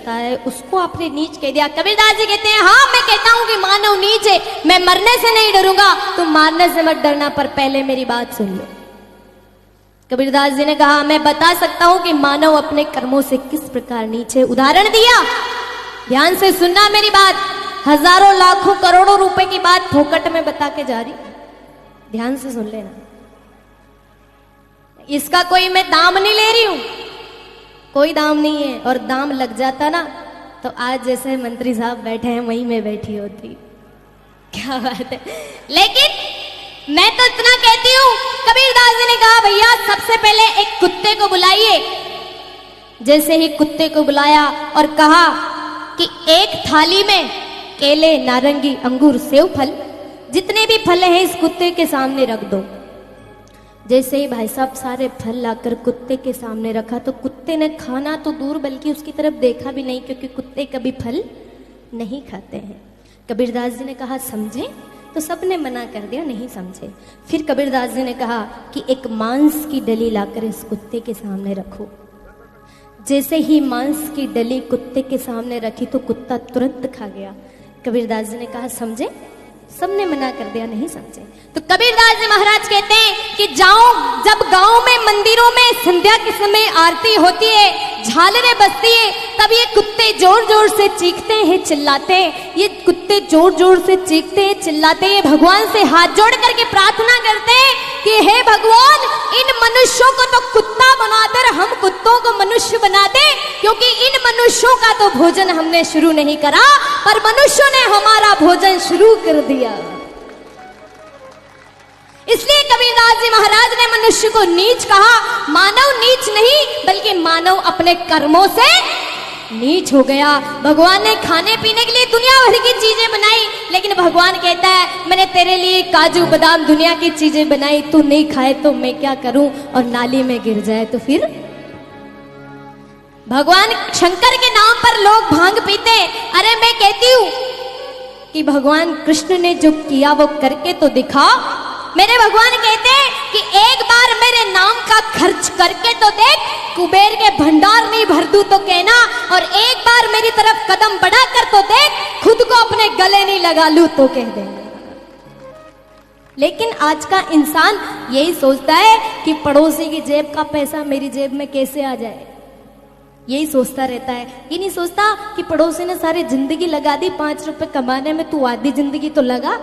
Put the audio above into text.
करता है उसको आपने नीच कह दिया। कबीरदास जी कहते हैं हाँ मैं कहता हूं कि मानव नीच है, मैं मरने से नहीं डरूंगा, तुम मारने से मत डरना, पर पहले मेरी बात सुन लो। कबीरदास जी ने कहा मैं बता सकता हूं कि मानव अपने कर्मों से किस प्रकार नीच है। उदाहरण दिया, ध्यान से सुनना मेरी बात, हजारों लाखों करोड़ों रुपए की बात फोकट में बता के जा रही, ध्यान से सुन लेना। इसका कोई मैं दाम नहीं ले रही हूं, कोई दाम नहीं है, और दाम लग जाता ना तो आज जैसे मंत्री साहब बैठे हैं वहीं में बैठी होती। क्या बात है। लेकिन मैं तो इतना कहती हूं, कबीरदास जी ने कहा भैया सबसे पहले एक कुत्ते को बुलाइए। जैसे ही कुत्ते को बुलाया और कहा कि एक थाली में केले, नारंगी, अंगूर, सेव फल, जितने भी फल हैं इस कुत्ते के सामने रख दो। जैसे ही भाई साहब सारे फल लाकर कुत्ते के सामने रखा तो कुत्ते ने खाना तो दूर बल्कि उसकी तरफ देखा भी नहीं, क्योंकि कुत्ते कभी फल नहीं खाते हैं। कबीरदास जी ने कहा समझे, तो सबने मना कर दिया नहीं समझे। फिर कबीरदास जी ने कहा कि एक मांस की डली लाकर इस कुत्ते के सामने रखो। जैसे ही मांस की डली कुत्ते के सामने रखी तो कुत्ता तुरंत खा गया। कबीरदास जी ने कहा समझे, सबने मना कर दिया नहीं समझे। तो कबीरदास जी महाराज कहते हैं कि जाओ, जब गांव में मंदिरों में संध्या के समय आरती होती है, झालरें बजती है, तब ये कुत्ते जोर जोर से चीखते हैं, चिल्लाते हैं। ये कुत्ते जोर जोर से चीखते हैं, चिल्लाते हैं, भगवान से हाथ जोड़ करके प्रार्थना करते हैं कि हे भगवान इन मनुष्यों को तो कुत्ता बनाकर हम कुत्तों को मनुष्य बना दे, क्योंकि इन मनुष्यों का तो भोजन हमने शुरू नहीं करा पर मनुष्यों ने हमारा भोजन शुरू कर दिया। इसलिए कबीरदास जी महाराज ने मनुष्य को नीच कहा। मानव नीच नहीं बल्कि मानव अपने कर्मों से नीच हो गया। भगवान ने खाने पीने के लिए दुनिया भर की चीजें बनाई, लेकिन भगवान कहता है मैंने तेरे लिए काजू बादाम दुनिया की चीजें बनाई, तू नहीं खाए तो मैं क्या करूं, और नाली में गिर जाए तो फिर। भगवान शंकर के नाम पर लोग भांग पीते। अरे मैं कहती हूं कि भगवान कृष्ण ने जो किया वो करके तो दिखा। मेरे भगवान कहते हैं कि एक बार मेरे नाम का खर्च करके तो देख, कुबेर के भंडार नहीं भर दूं तो कहना, और एक बार मेरी तरफ कदम बढ़ा कर तो देख, खुद को अपने गले नहीं लगा लूं तो कह देना। लेकिन आज का इंसान यही सोचता है कि पड़ोसी की जेब का पैसा मेरी जेब में कैसे आ जाए, यही सोचता रहता है। ये नहीं सोचता कि पड़ोसी ने सारी जिंदगी लगा दी 5 रुपए कमाने में, तू आधी जिंदगी तो लगा।